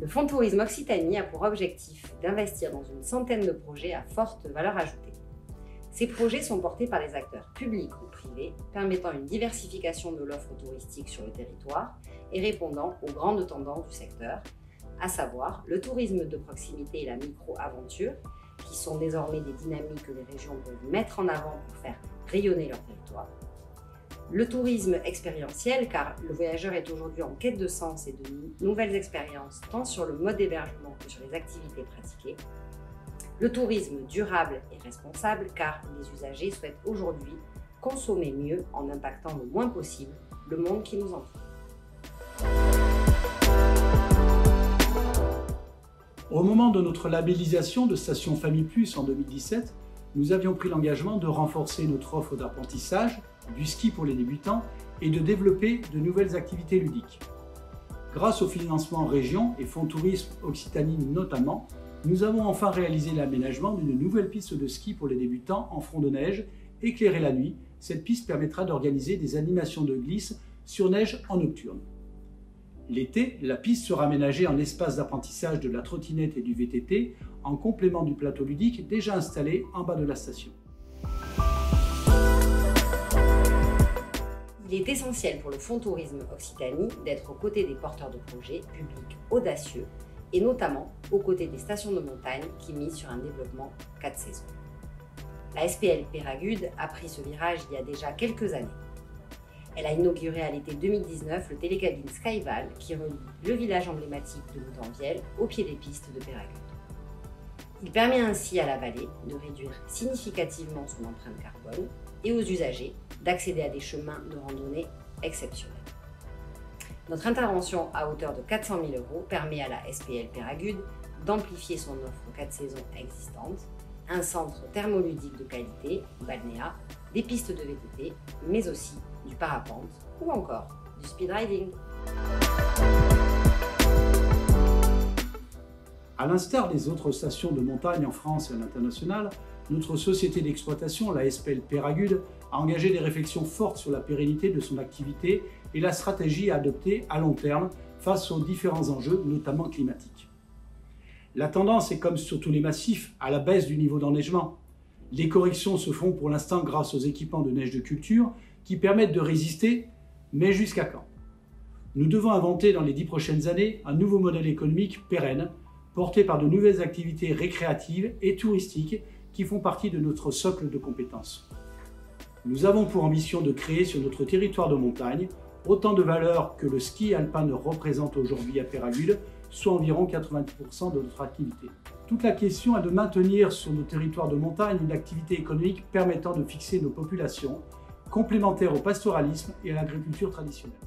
Fonds Tourisme Occitanie a pour objectif d'investir dans une centaine de projets à forte valeur ajoutée. Ces projets sont portés par des acteurs publics ou privés, permettant une diversification de l'offre touristique sur le territoire et répondant aux grandes tendances du secteur, à savoir le tourisme de proximité et la micro-aventure, qui sont désormais des dynamiques que les régions peuvent mettre en avant pour faire rayonner leur territoire. Le tourisme expérientiel, car le voyageur est aujourd'hui en quête de sens et de nouvelles expériences, tant sur le mode d'hébergement que sur les activités pratiquées. Le tourisme durable et responsable, car les usagers souhaitent aujourd'hui consommer mieux en impactant le moins possible le monde qui nous entoure. Au moment de notre labellisation de Station Famille Plus en 2017, nous avions pris l'engagement de renforcer notre offre d'apprentissage, du ski pour les débutants et de développer de nouvelles activités ludiques. Grâce au financement région et Fonds Tourisme Occitanie notamment, nous avons enfin réalisé l'aménagement d'une nouvelle piste de ski pour les débutants en front de neige, éclairée la nuit. Cette piste permettra d'organiser des animations de glisse sur neige en nocturne. L'été, la piste sera aménagée en espace d'apprentissage de la trottinette et du VTT, en complément du plateau ludique déjà installé en bas de la station. Il est essentiel pour le Fonds Tourisme Occitanie d'être aux côtés des porteurs de projets publics audacieux et notamment aux côtés des stations de montagne qui misent sur un développement 4 saisons. La SPL Péragude a pris ce virage il y a déjà quelques années. Elle a inauguré à l'été 2019 le télécabine Skyval qui relie le village emblématique de Loudanvielle au pied des pistes de Péragude. Il permet ainsi à la vallée de réduire significativement son empreinte carbone et aux usagers d'accéder à des chemins de randonnée exceptionnels. Notre intervention à hauteur de 400 000 € permet à la SPL Péragude d'amplifier son offre 4 saisons existante, un centre thermoludique de qualité, balnéa, des pistes de VTT, mais aussi du parapente ou encore du speed riding. À l'instar des autres stations de montagne en France et à l'international, notre société d'exploitation, la SPL Péragude, a engagé des réflexions fortes sur la pérennité de son activité et la stratégie à adopter à long terme face aux différents enjeux, notamment climatiques. La tendance est, comme sur tous les massifs, à la baisse du niveau d'enneigement. Les corrections se font pour l'instant grâce aux équipements de neige de culture qui permettent de résister, mais jusqu'à quand? Nous devons inventer dans les 10 prochaines années un nouveau modèle économique pérenne, porté par de nouvelles activités récréatives et touristiques qui font partie de notre socle de compétences. Nous avons pour ambition de créer sur notre territoire de montagne autant de valeur que le ski alpin ne représente aujourd'hui à Péragude, soit environ 80% de notre activité. Toute la question est de maintenir sur nos territoires de montagne une activité économique permettant de fixer nos populations, complémentaires au pastoralisme et à l'agriculture traditionnelle.